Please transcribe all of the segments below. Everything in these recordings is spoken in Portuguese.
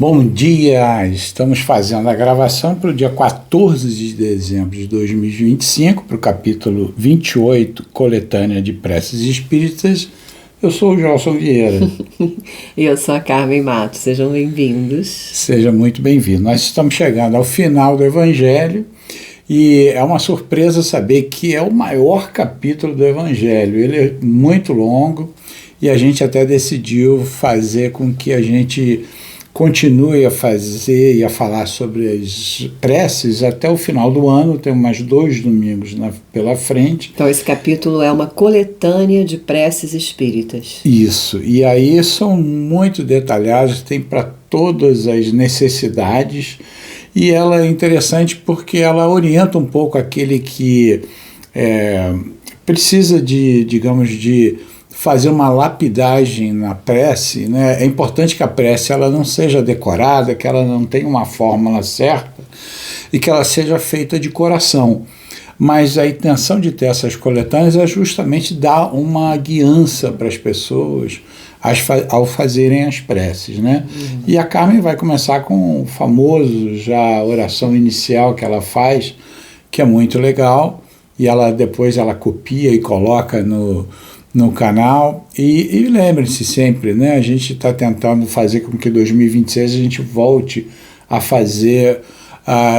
Bom dia! Estamos fazendo a gravação para o dia 14 de dezembro de 2025, para o capítulo 28, Coletânea de Preces Espíritas. Eu sou o Gelson Vieira. E eu sou a Carmen Matos. Sejam bem-vindos. Seja muito bem-vindo. Nós estamos chegando ao final do Evangelho e é uma surpresa saber que é o maior capítulo do Evangelho. Ele é muito longo e a gente até decidiu fazer com que a gente continue a fazer e a falar sobre as preces até o final do ano. Tem mais 2 domingos pela frente. Então esse capítulo é uma coletânea de preces espíritas. Isso, e aí são muito detalhados, tem para todas as necessidades, e ela é interessante porque ela orienta um pouco aquele que precisa de, digamos, de fazer uma lapidagem na prece, né? É importante que a prece ela não seja decorada, que ela não tenha uma fórmula certa e que ela seja feita de coração. Mas a intenção de ter essas coletâneas é justamente dar uma guiança para as pessoas ao fazerem as preces, né? E a Carmen vai começar com o famoso já a oração inicial que ela faz, que é muito legal, e depois ela copia e coloca no canal, e lembre-se sempre, né, a gente está tentando fazer com que em 2026 a gente volte a fazer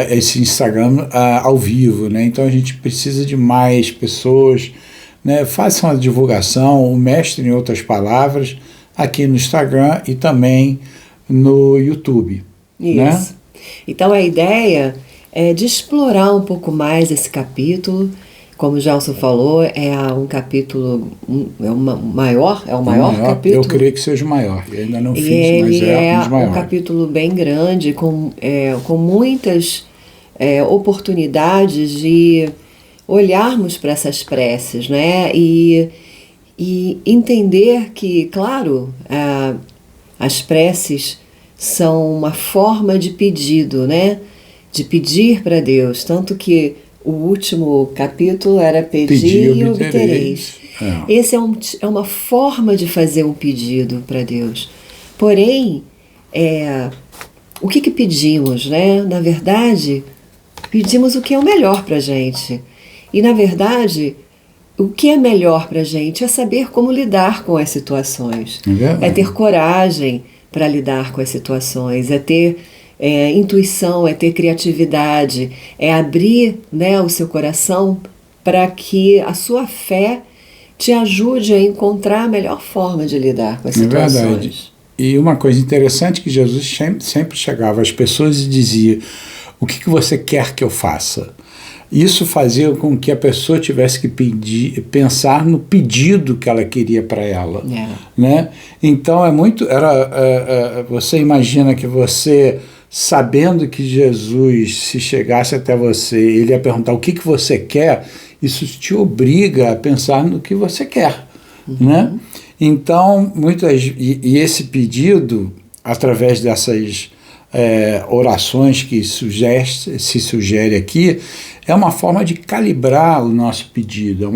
esse Instagram ao vivo, né, então a gente precisa de mais pessoas, né, façam a divulgação, o mestre em outras palavras, aqui no Instagram e também no YouTube. Isso. Né? Então a ideia é de explorar um pouco mais esse capítulo. Como o Gelson falou, é um capítulo, é o maior capítulo. Eu creio que seja o maior, eu ainda não fiz, mas mas é um dos maiores. Um capítulo bem grande, com muitas oportunidades de olharmos para essas preces, né? E entender que, claro, as preces são uma forma de pedido, né? De pedir para Deus, tanto que o último capítulo era pedir e obtereis. Esse é uma forma de fazer um pedido para Deus. Porém, o que pedimos, né? Na verdade, pedimos o que é o melhor para a gente. E, na verdade, o que é melhor para a gente é saber como lidar com as situações. É ter coragem para lidar com as situações, é ter intuição, é ter criatividade, é abrir, né, o seu coração para que a sua fé te ajude a encontrar a melhor forma de lidar com as situações. É verdade. E uma coisa interessante que Jesus sempre chegava às pessoas e dizia: o que você quer que eu faça? Isso fazia com que a pessoa tivesse que pensar no pedido que ela queria para ela. Né? Então você imagina que você, sabendo que Jesus, se chegasse até você, ele ia perguntar o que você quer, isso te obriga a pensar no que você quer. Né? Então, e esse pedido, através dessas orações que se sugere aqui, é uma forma de calibrar o nosso pedido, é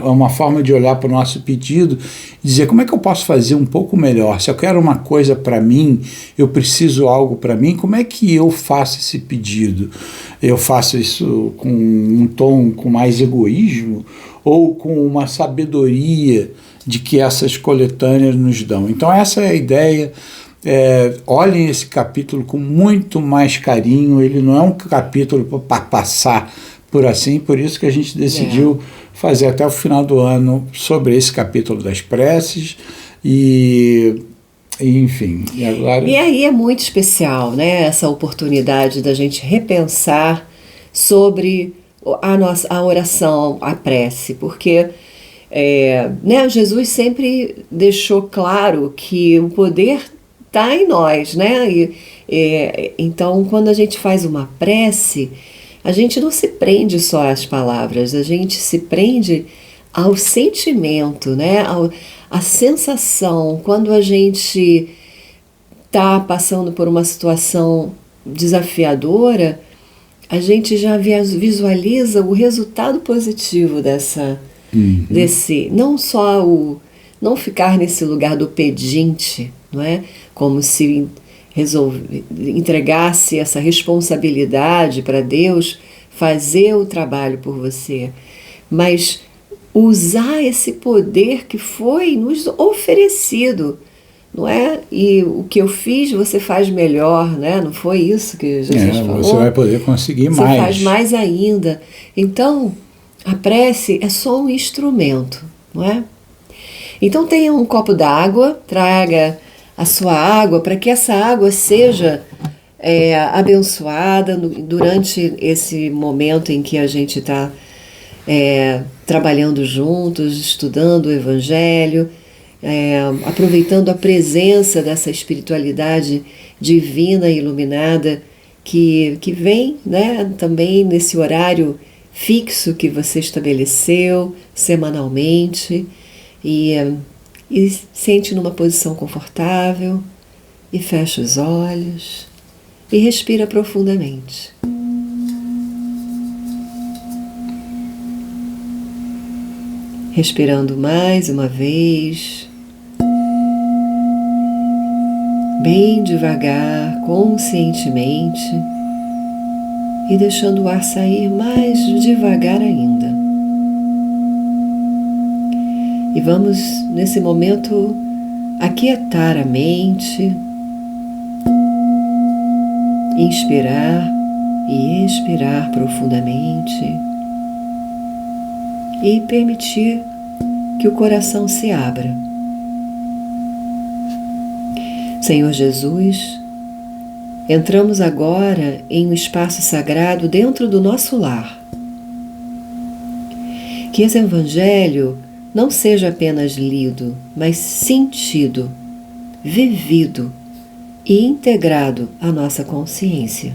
uma forma de olhar para o nosso pedido e dizer: como é que eu posso fazer um pouco melhor? Se eu quero uma coisa para mim, eu preciso algo para mim, como é que eu faço esse pedido? Eu faço isso com um tom com mais egoísmo ou com uma sabedoria de que essas coletâneas nos dão? Então essa é a ideia. Olhem esse capítulo com muito mais carinho, ele não é um capítulo para passar por isso que a gente decidiu fazer até o final do ano sobre esse capítulo das preces enfim. E aí é muito especial, né, essa oportunidade da gente repensar sobre a oração, a prece, porque né, Jesus sempre deixou claro que o poder está em nós, né? Então, quando a gente faz uma prece, a gente não se prende só às palavras, a gente se prende ao sentimento, né? A sensação. Quando a gente está passando por uma situação desafiadora, a gente já visualiza o resultado positivo desse, não só não ficar nesse lugar do pedinte, não é? Como se entregasse essa responsabilidade para Deus fazer o trabalho por você, mas usar esse poder que foi nos oferecido, não é? E o que eu fiz você faz melhor, né? Não foi isso que Jesus falou? Você vai poder conseguir mais. Você faz mais ainda. Então, a prece é só um instrumento, não é? Então tenha um copo d'água, traga a sua água para que essa água seja abençoada durante esse momento em que a gente está trabalhando juntos, estudando o Evangelho, aproveitando a presença dessa espiritualidade divina e iluminada que vem, né, também nesse horário fixo que você estabeleceu semanalmente, e sente numa posição confortável e fecha os olhos e respira profundamente. Respirando mais uma vez, bem devagar, conscientemente, e deixando o ar sair mais devagar ainda. E vamos, nesse momento, aquietar a mente, inspirar e expirar profundamente e permitir que o coração se abra. Senhor Jesus, entramos agora em um espaço sagrado dentro do nosso lar. Que esse Evangelho não seja apenas lido, mas sentido, vivido e integrado à nossa consciência.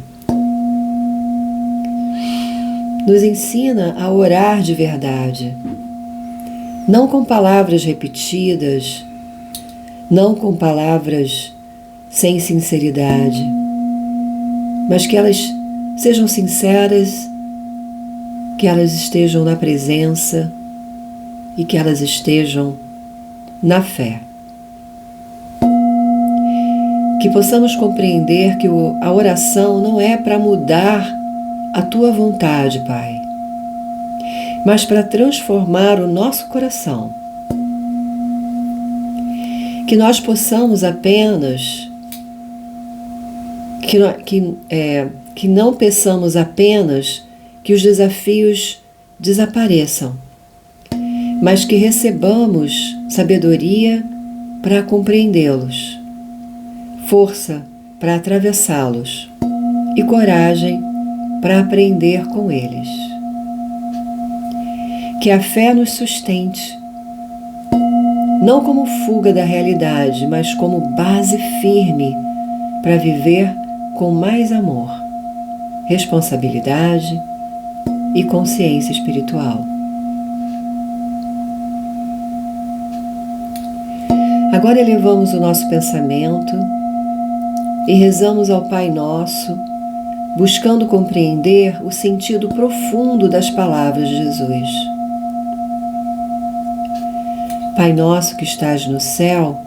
Nos ensina a orar de verdade, não com palavras repetidas, não com palavras sem sinceridade, mas que elas sejam sinceras, que elas estejam na presença e que elas estejam na fé. Que possamos compreender que a oração não é para mudar a Tua vontade, Pai, mas para transformar o nosso coração. Que nós possamos apenas, que não peçamos apenas que os desafios desapareçam, mas que recebamos sabedoria para compreendê-los, força para atravessá-los e coragem para aprender com eles. Que a fé nos sustente, não como fuga da realidade, mas como base firme para viver com mais amor, responsabilidade e consciência espiritual. Agora elevamos o nosso pensamento e rezamos ao Pai Nosso, buscando compreender o sentido profundo das palavras de Jesus. Pai nosso que estás no céu,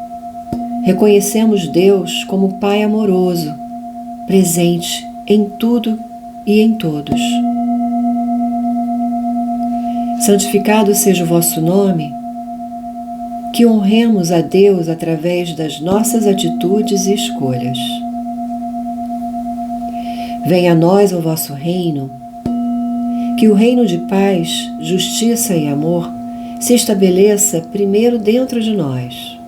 reconhecemos Deus como Pai amoroso, presente em tudo e em todos. Santificado seja o vosso nome, que honremos a Deus através das nossas atitudes e escolhas. Venha a nós o vosso reino, que o reino de paz, justiça e amor se estabeleça primeiro dentro de nós.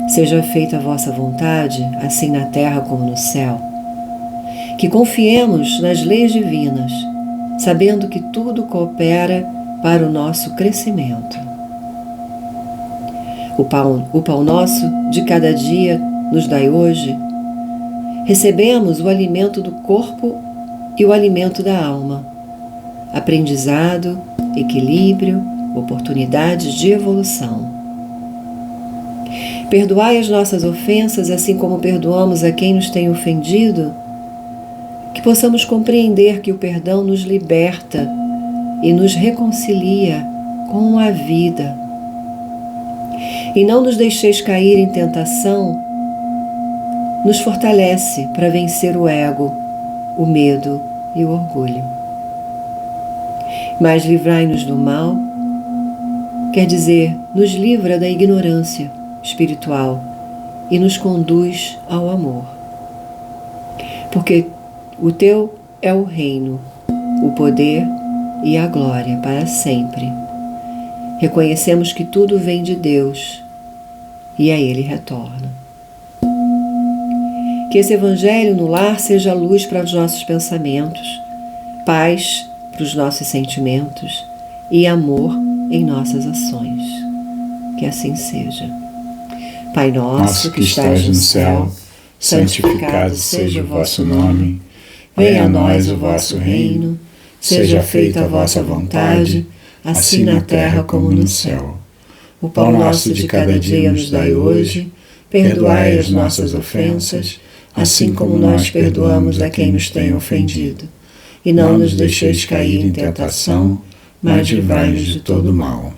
Seja feita a vossa vontade, assim na terra como no céu. Que confiemos nas leis divinas, sabendo que tudo coopera para o nosso crescimento. O pão nosso de cada dia nos dai hoje. Recebemos o alimento do corpo e o alimento da alma. Aprendizado, equilíbrio, oportunidades de evolução. Perdoai as nossas ofensas, assim como perdoamos a quem nos tem ofendido. Que possamos compreender que o perdão nos liberta e nos reconcilia com a vida. E não nos deixeis cair em tentação, nos fortalece para vencer o ego, o medo e o orgulho. Mas livrai-nos do mal quer dizer, nos livra da ignorância espiritual e nos conduz ao amor. Porque o teu é o reino, o poder e a glória para sempre. Reconhecemos que tudo vem de Deus e a Ele retorna. Que esse Evangelho no lar seja luz para os nossos pensamentos, paz para os nossos sentimentos e amor em nossas ações. Que assim seja. Pai nosso que estais no céu, santificado seja o vosso nome. Venha a nós o vosso reino. Seja feita a vossa vontade, assim na terra como no céu. O pão nosso de cada dia nos dai hoje. Perdoai as nossas ofensas, assim como nós perdoamos a quem nos tem ofendido. E não nos deixeis cair em tentação, mas livrai-nos de todo mal.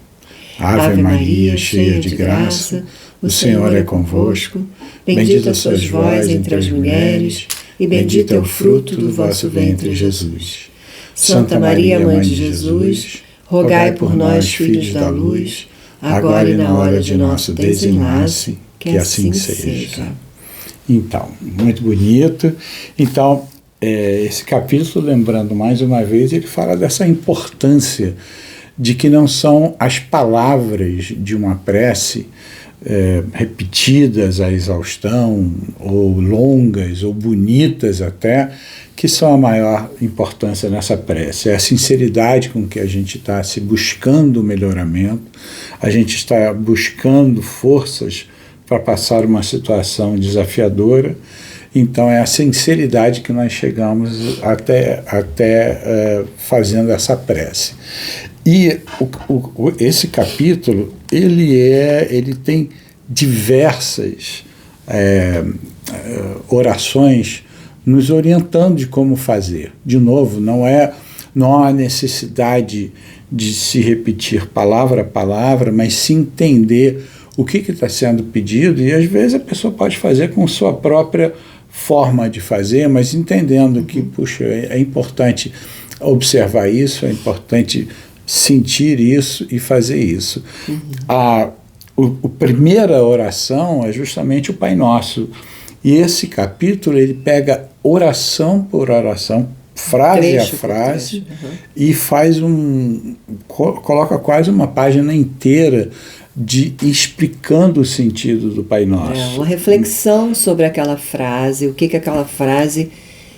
Ave Maria, cheia de graça, o Senhor é convosco. Bendita sois vós entre as mulheres, e bendito é o fruto do vosso ventre, Jesus. Santa Maria, Mãe de Jesus, rogai por nós, filhos da luz, agora e na hora de nosso desenlace, que assim seja. Então, muito bonito. Então, esse capítulo, lembrando mais uma vez, ele fala dessa importância de que não são as palavras de uma prece repetidas à exaustão, ou longas, ou bonitas até, que são a maior importância nessa prece. É a sinceridade com que a gente está se buscando o melhoramento, a gente está buscando forças para passar uma situação desafiadora. Então é a sinceridade que nós chegamos até fazendo essa prece. E esse capítulo, ele tem diversas orações nos orientando de como fazer. De novo, não há necessidade de se repetir palavra a palavra, mas se entender o que está sendo pedido, e às vezes a pessoa pode fazer com sua própria forma de fazer, mas entendendo que, puxa, é importante observar isso, é importante sentir isso e fazer isso. A primeira oração é justamente o Pai Nosso. E esse capítulo, ele pega oração por oração, frase a frase, e coloca quase uma página inteira explicando o sentido do Pai Nosso. Uma reflexão sobre aquela frase, o que aquela frase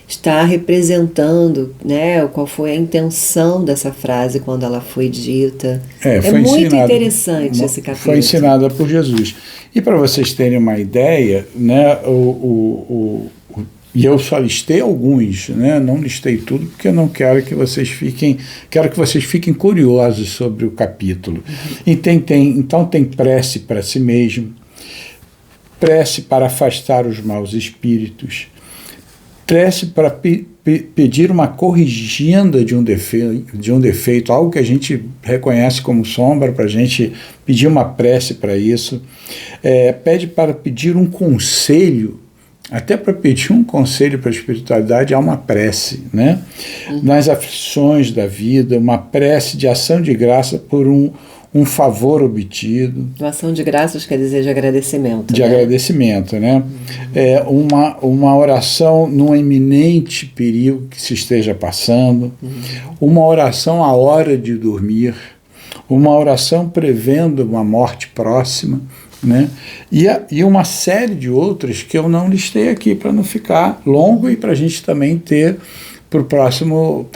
está representando, né? Qual foi a intenção dessa frase quando ela foi dita. É muito interessante esse capítulo. Foi ensinada por Jesus. E para vocês terem uma ideia, né, e eu só listei alguns, né, não listei tudo, porque eu não quero que vocês fiquem curiosos sobre o capítulo. E então tem prece para si mesmo, prece para afastar os maus espíritos, prece para pedir uma corrigenda de um defeito, algo que a gente reconhece como sombra, para a gente pedir uma prece para isso. Pede para pedir um conselho, até para pedir um conselho para a espiritualidade há uma prece, né? Nas aflições da vida, uma prece de ação de graça por um favor obtido. Uma ação de graças quer dizer de agradecimento. De agradecimento, né? Uma oração num iminente perigo que se esteja passando, uma oração à hora de dormir, uma oração prevendo uma morte próxima, né? E uma série de outras que eu não listei aqui para não ficar longo e para a gente também ter para o próximo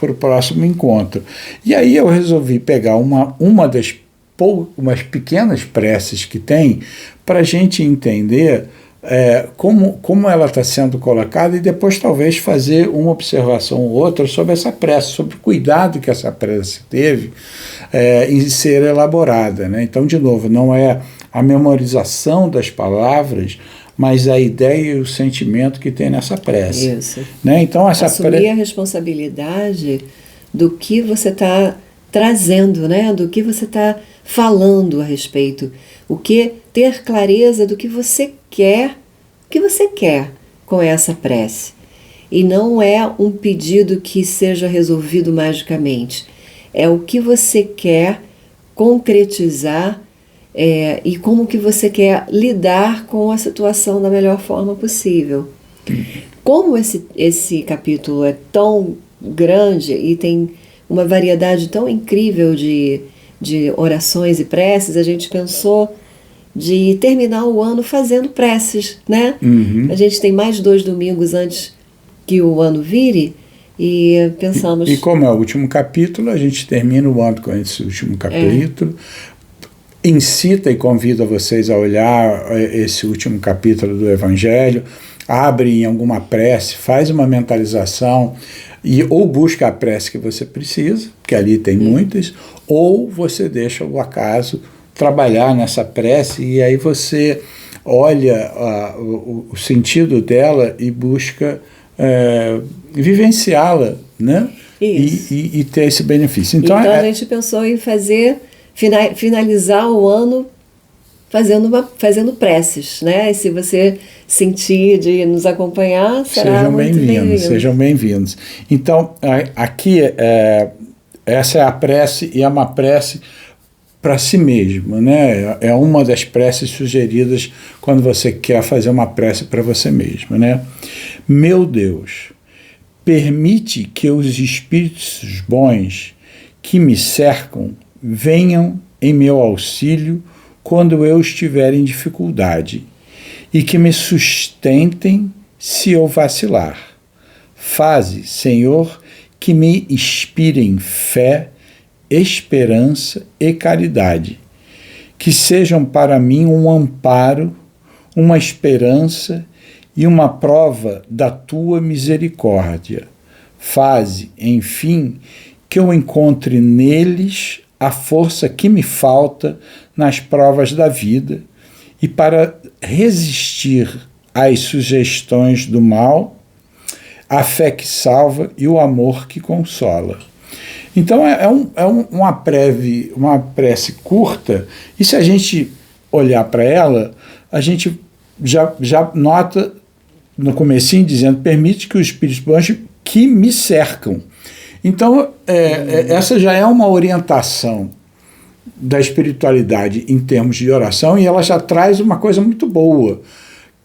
encontro. E aí eu resolvi pegar umas pequenas preces que tem para a gente entender como ela está sendo colocada, e depois talvez fazer uma observação ou outra sobre essa prece, sobre o cuidado que essa prece teve em ser elaborada, né? Então, de novo, não é a memorização das palavras, mas a ideia e o sentimento que tem nessa prece. Isso. Né? Então, assumir a responsabilidade do que você está trazendo, né? Do que você está falando a respeito. Ter clareza do que você quer, com essa prece. E não é um pedido que seja resolvido magicamente. É o que você quer concretizar e como que você quer lidar com a situação da melhor forma possível. Como esse capítulo é tão grande e tem uma variedade tão incrível de orações e preces, a gente pensou de terminar o ano fazendo preces, né? A gente tem mais 2 domingos antes que o ano vire e pensamos... E como é o último capítulo, a gente termina o ano com esse último capítulo, incita e convida vocês a olhar esse último capítulo do Evangelho, abre em alguma prece, faz uma mentalização, ou busca a prece que você precisa, que ali tem muitas, ou você deixa o acaso trabalhar nessa prece e aí você olha o sentido dela e busca vivenciá-la, né? E ter esse benefício. Então a gente pensou em finalizar o ano fazendo preces, né? E se você sentir de nos acompanhar, será muito bem-vindo. Sejam bem-vindos. Então, aqui, essa é a prece, e é uma prece para si mesmo, né? É uma das preces sugeridas quando você quer fazer uma prece para você mesmo, né? Meu Deus, permite que os espíritos bons que me cercam venham em meu auxílio quando eu estiver em dificuldade e que me sustentem se eu vacilar. Faze, Senhor, que me inspirem fé, esperança e caridade, que sejam para mim um amparo, uma esperança e uma prova da tua misericórdia. Faze, enfim, que eu encontre neles a força que me falta nas provas da vida e para resistir às sugestões do mal, a fé que salva e o amor que consola. Então uma prece curta, e se a gente olhar para ela, a gente já nota no comecinho dizendo: permite que os espíritos bons que me cercam. Então, essa já é uma orientação da espiritualidade em termos de oração, e ela já traz uma coisa muito boa,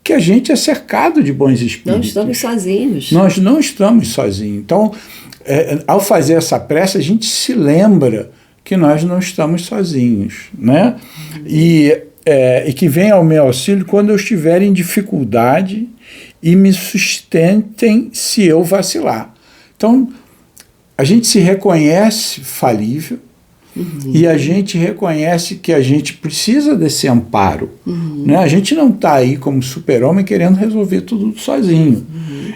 que a gente é cercado de bons espíritos. Não estamos sozinhos. Nós não estamos sozinhos. Então, ao fazer essa prece, a gente se lembra que nós não estamos sozinhos, né? E que venha ao meu auxílio quando eu estiver em dificuldade e me sustentem se eu vacilar. Então, a gente se reconhece falível, e a gente reconhece que a gente precisa desse amparo. Né? A gente não está aí como super-homem querendo resolver tudo sozinho.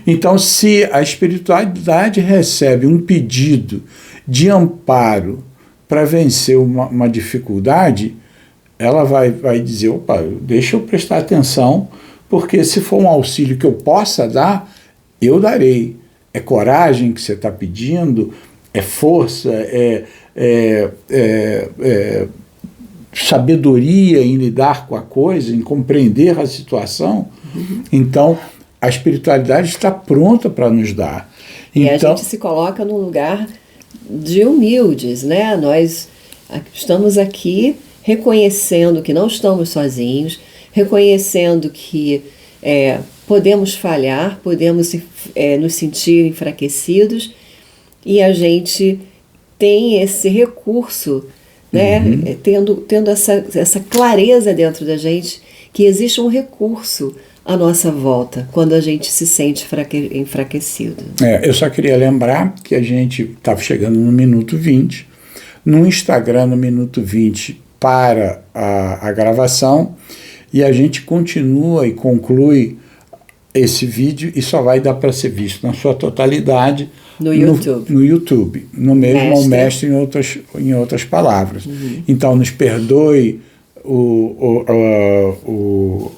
Então, se a espiritualidade recebe um pedido de amparo para vencer uma dificuldade, ela vai dizer: opa, deixa eu prestar atenção, porque se for um auxílio que eu possa dar, eu darei. É coragem que você está pedindo, é força, sabedoria em lidar com a coisa, em compreender a situação. Então, a espiritualidade está pronta para nos dar. E a gente se coloca num lugar de humildes, né? Nós estamos aqui reconhecendo que não estamos sozinhos, reconhecendo que podemos falhar, podemos nos sentir enfraquecidos, e a gente tem esse recurso, né? Tendo essa clareza dentro da gente que existe um recurso à nossa volta quando a gente se sente enfraquecido. Eu só queria lembrar que a gente estava chegando no minuto 20, no Instagram no minuto 20 para a gravação, e a gente continua e conclui esse vídeo, e só vai dar para ser visto na sua totalidade no YouTube, no mesmo Mestre em outras palavras. Então, nos perdoe o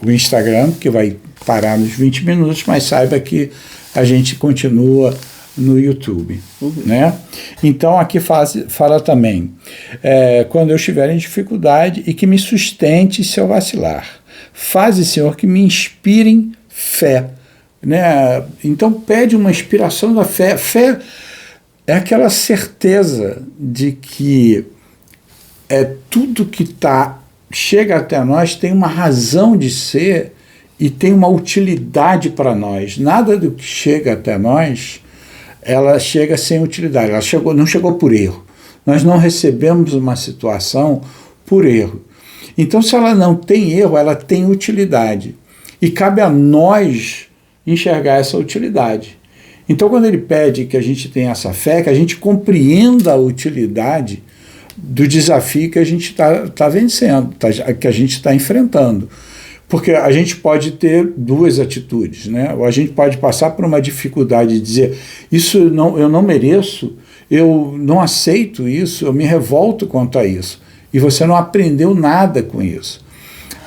Instagram, que vai parar nos 20 minutos, mas saiba que a gente continua no YouTube. Né? Então, aqui fala também: quando eu estiver em dificuldade, e que me sustente se eu vacilar. Faze, Senhor, que me inspirem fé. né? Então pede uma inspiração da fé. Fé é aquela certeza de que tudo que chega até nós tem uma razão de ser e tem uma utilidade para nós. Nada do que chega até nós, ela chega sem utilidade. Ela não chegou por erro. Nós não recebemos uma situação por erro. Então, se ela não tem erro, ela tem utilidade. E cabe a nós enxergar essa utilidade. Então, quando ele pede que a gente tenha essa fé, que a gente compreenda a utilidade do desafio que a gente está vencendo, que a gente está enfrentando. Porque a gente pode ter duas atitudes, né? Ou a gente pode passar por uma dificuldade de dizer, eu não mereço, eu não aceito isso, eu me revolto quanto a isso. E você não aprendeu nada com isso.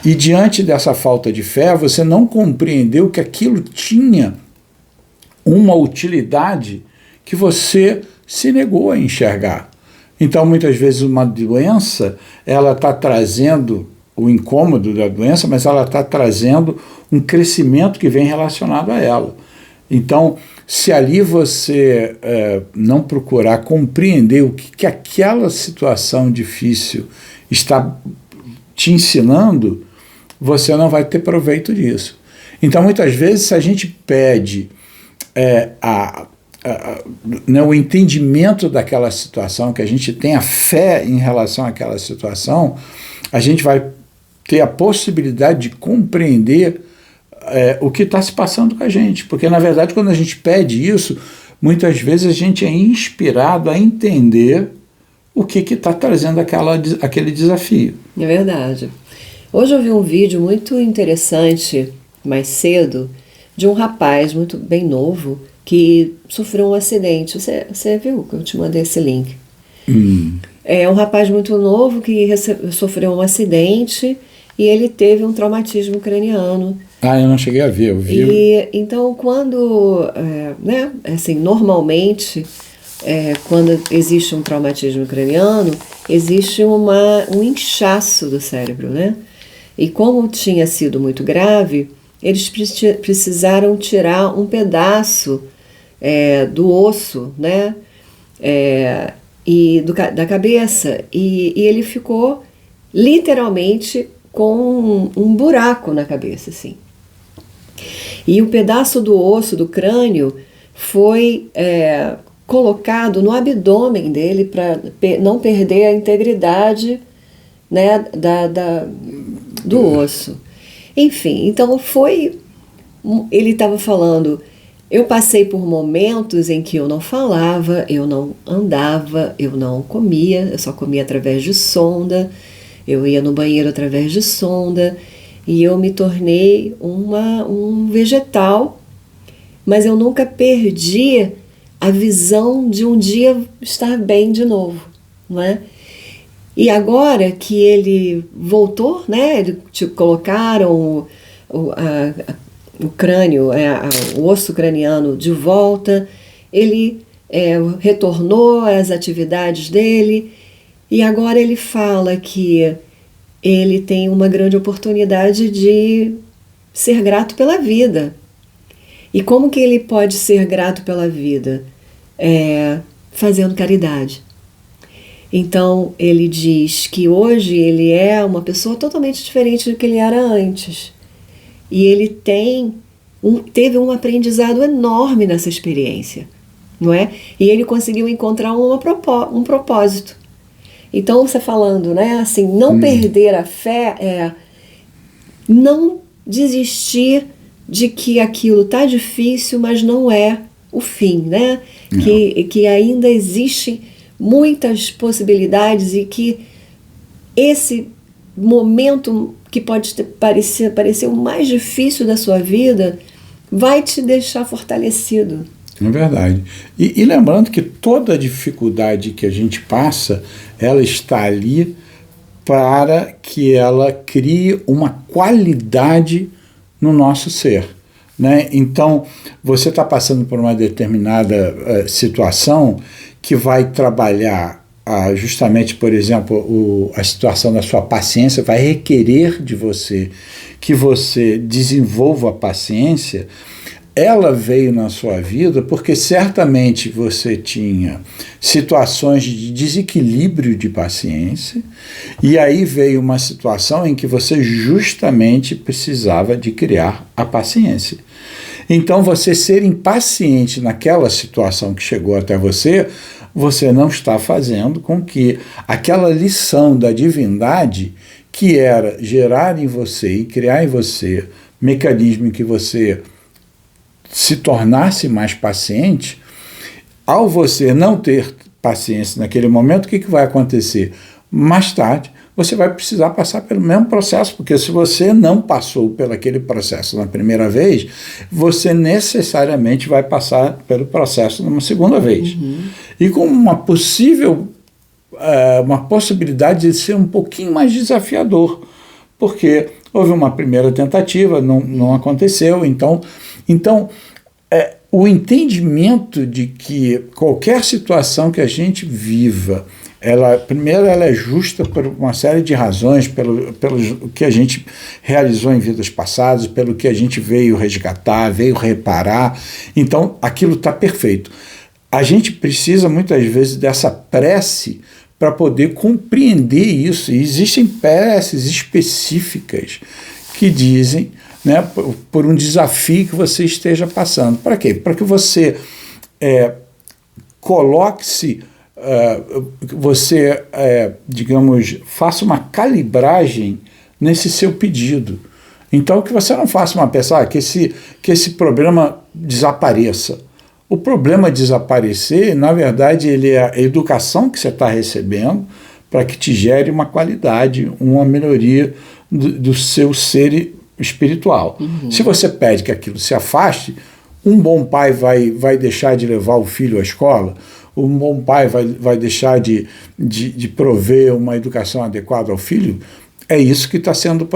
E diante dessa falta de fé, você não compreendeu que aquilo tinha uma utilidade que você se negou a enxergar. Então, muitas vezes, uma doença, ela está trazendo o incômodo da doença, mas ela está trazendo um crescimento que vem relacionado a ela. Então, se ali você não procurar compreender o que aquela situação difícil está te ensinando, você não vai ter proveito disso. Então, muitas vezes, se a gente pede o entendimento daquela situação, que a gente tenha fé em relação àquela situação, a gente vai ter a possibilidade de compreender o que está se passando com a gente. Porque, na verdade, quando a gente pede isso, muitas vezes a gente é inspirado a entender o que está trazendo aquele desafio. É verdade. Hoje eu vi um vídeo muito interessante, mais cedo, de um rapaz muito bem novo que sofreu um acidente. Você viu que eu te mandei esse link? É um rapaz muito novo que sofreu um acidente e ele teve um traumatismo craniano. Eu não cheguei a ver, eu vi. E então, quando, normalmente, quando existe um traumatismo craniano, existe um inchaço do cérebro, né? E como tinha sido muito grave, eles precisaram tirar um pedaço do osso, né? Da cabeça. E ele ficou literalmente com um buraco na cabeça, assim. E o pedaço do osso do crânio foi colocado no abdômen dele para não perder a integridade, né, do osso. Enfim, então ele estava falando, eu passei por momentos em que eu não falava, eu não andava, eu não comia, eu só comia através de sonda, eu ia no banheiro através de sonda, e eu me tornei um vegetal, mas eu nunca perdi a visão de um dia estar bem de novo, não é? E agora que ele voltou, né, colocaram o crânio, o osso craniano de volta, ele retornou às atividades dele, e agora ele fala que ele tem uma grande oportunidade de ser grato pela vida. E como que ele pode ser grato pela vida? Fazendo caridade. Então, ele diz que hoje ele é uma pessoa totalmente diferente do que ele era antes. E ele teve um aprendizado enorme nessa experiência, não é? E ele conseguiu encontrar um propósito. Então, você falando, né, assim, não perder a fé não desistir de que aquilo está difícil, mas não é o fim, né? Que ainda existem muitas possibilidades e que esse momento que pode parecer o mais difícil da sua vida vai te deixar fortalecido. É verdade. E lembrando que toda dificuldade que a gente passa, ela está ali para que ela crie uma qualidade no nosso ser, né? Então, você está passando por uma determinada situação que vai trabalhar justamente, por exemplo, a situação da sua paciência, vai requerer de você que você desenvolva a paciência. ela veio na sua vida porque certamente você tinha situações de desequilíbrio de paciência, e aí veio uma situação em que você justamente precisava de criar a paciência. Então, você ser impaciente naquela situação que chegou até você, você não está fazendo com que aquela lição da divindade, que era gerar em você e criar em você mecanismo em que você se tornasse mais paciente. Ao você não ter paciência naquele momento, o que vai acontecer? Mais tarde, você vai precisar passar pelo mesmo processo, porque se você não passou por aquele processo na primeira vez, você necessariamente vai passar pelo processo numa segunda vez. E com uma possibilidade de ser um pouquinho mais desafiador, porque houve uma primeira tentativa, não aconteceu, então o entendimento de que qualquer situação que a gente viva, primeiro ela é justa por uma série de razões, pelo que a gente realizou em vidas passadas, pelo que a gente veio resgatar, veio reparar, então aquilo está perfeito. A gente precisa muitas vezes dessa prece para poder compreender isso, e existem preces específicas que dizem, né, por um desafio que você esteja passando. Para quê? Para que você coloque-se, digamos, faça uma calibragem nesse seu pedido. Então, que você não faça uma peça, que esse problema desapareça. O problema desaparecer, na verdade, ele é a educação que você está recebendo para que te gere uma qualidade, uma melhoria do seu ser espiritual. Se você pede que aquilo se afaste, um bom pai vai deixar de levar o filho à escola, um bom pai vai deixar de prover uma educação adequada ao filho. É isso que está sendo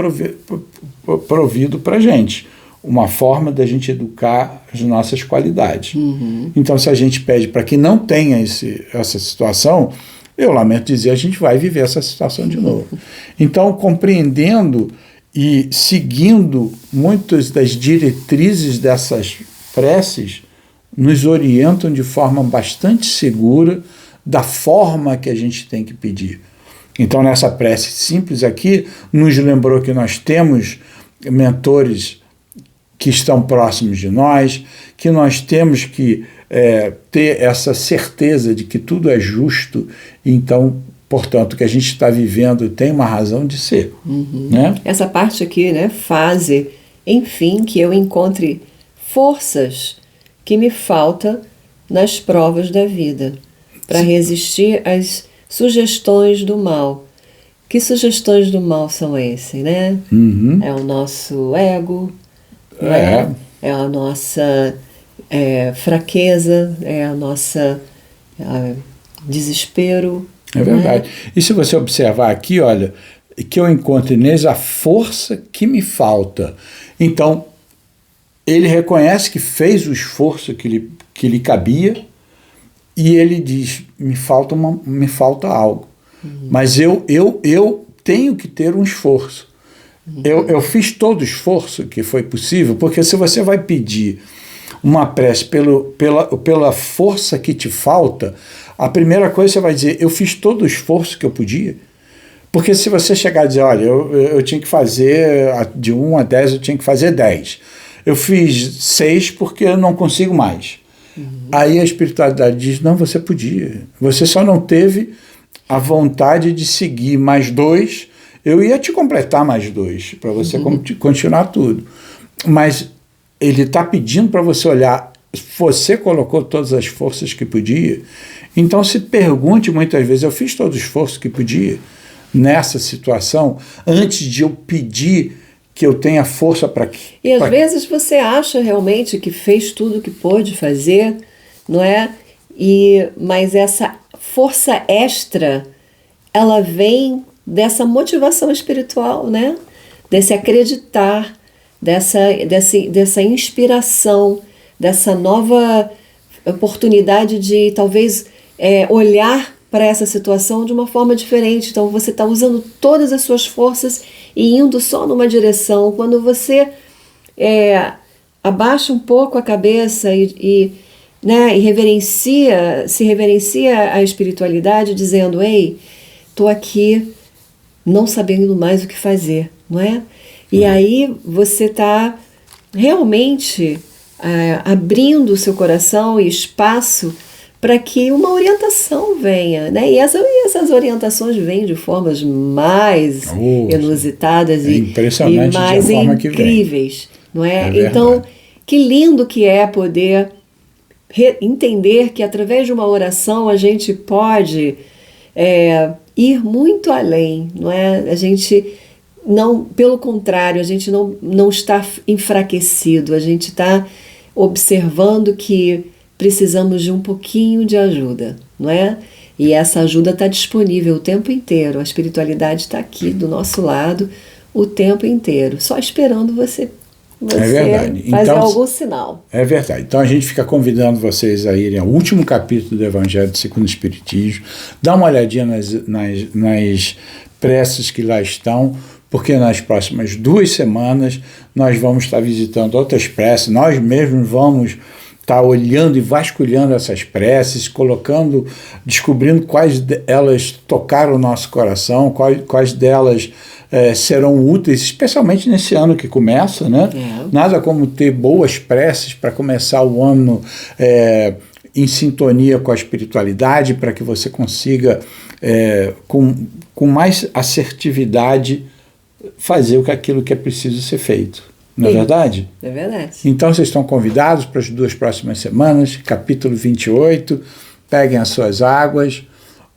provido para a gente, uma forma da gente educar as nossas qualidades. Então, se a gente pede para que não tenha essa situação, eu lamento dizer, a gente vai viver essa situação de novo. Então, compreendendo e seguindo muitas das diretrizes dessas preces, nos orientam de forma bastante segura da forma que a gente tem que pedir. Então, nessa prece simples aqui, nos lembrou que nós temos mentores que estão próximos de nós, que nós temos que ter essa certeza de que tudo é justo, então, portanto, que a gente está vivendo tem uma razão de ser. Né? Essa parte aqui, né, faze, enfim, que eu encontre forças que me faltam nas provas da vida, para resistir às sugestões do mal. Que sugestões do mal são essas, né? É o nosso ego, né? É a nossa fraqueza, é a nossa desespero. É verdade. E se você observar aqui, olha, que eu encontro neles a força que me falta. Então, ele reconhece que fez o esforço que lhe cabia, e ele diz, me falta algo. Mas eu tenho que ter um esforço. Eu fiz todo o esforço que foi possível, porque se você vai pedir uma prece pela força que te falta, a primeira coisa você vai dizer, eu fiz todo o esforço que eu podia. Porque se você chegar a dizer, olha, eu tinha que fazer, de 1 a 10, eu tinha que fazer 10. Eu fiz 6 porque eu não consigo mais. Aí a espiritualidade diz, não, você podia. Você só não teve a vontade de seguir mais 2. Eu ia te completar mais 2, para você continuar tudo. Mas ele está pedindo para você olhar, você colocou todas as forças que podia, então se pergunte muitas vezes, eu fiz todo o esforço que podia nessa situação, antes de eu pedir que eu tenha força para... E às vezes você acha realmente que fez tudo o que pôde fazer, não é? Mas essa força extra, ela vem dessa motivação espiritual, né? Desse acreditar, dessa inspiração, dessa nova oportunidade de talvez olhar para essa situação de uma forma diferente. Então você está usando todas as suas forças e indo só numa direção. Quando você abaixa um pouco a cabeça né, e se reverencia a espiritualidade, dizendo: ei, estou aqui não sabendo mais o que fazer, não é? E aí você está realmente abrindo o seu coração e espaço para que uma orientação venha, né? E essas orientações vêm de formas mais inusitadas e mais incríveis, não é? Então, que lindo que é poder entender que através de uma oração a gente pode ir muito além, não é? A gente não, pelo contrário, a gente não está enfraquecido, a gente está observando que precisamos de um pouquinho de ajuda, não é? E essa ajuda está disponível o tempo inteiro, a espiritualidade está aqui do nosso lado o tempo inteiro, só esperando você fazer então, algum sinal. É verdade. Então a gente fica convidando vocês a irem ao último capítulo do Evangelho segundo o Espiritismo, dá uma olhadinha nas preces que lá estão, porque nas próximas 2 semanas nós vamos estar visitando outras preces, nós mesmos vamos estar olhando e vasculhando essas preces, descobrindo quais delas tocaram o nosso coração, quais delas serão úteis, especialmente nesse ano que começa, né? Nada como ter boas preces para começar o ano em sintonia com a espiritualidade, para que você consiga, com mais assertividade, fazer aquilo que é preciso ser feito. Não é verdade? É verdade. Então vocês estão convidados para as 2 próximas semanas, capítulo 28, peguem as suas águas,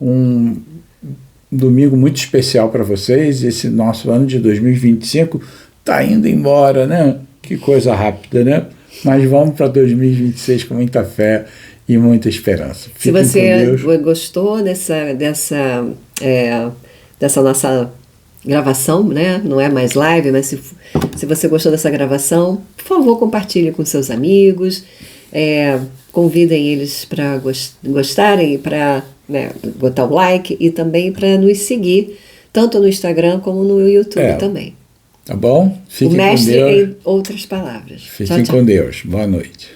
um domingo muito especial para vocês. Esse nosso ano de 2025 está indo embora, né? Que coisa rápida, né? Mas vamos para 2026 com muita fé e muita esperança. Se você gostou dessa nossa gravação, né? Não é mais live, mas se você gostou dessa gravação, por favor, compartilhe com seus amigos, convidem eles para gostarem, para botar o like e também para nos seguir, tanto no Instagram como no YouTube também. Tá bom? Fiquem com Deus. O mestre com Deus. em outras palavras. Fiquem com Deus. Boa noite.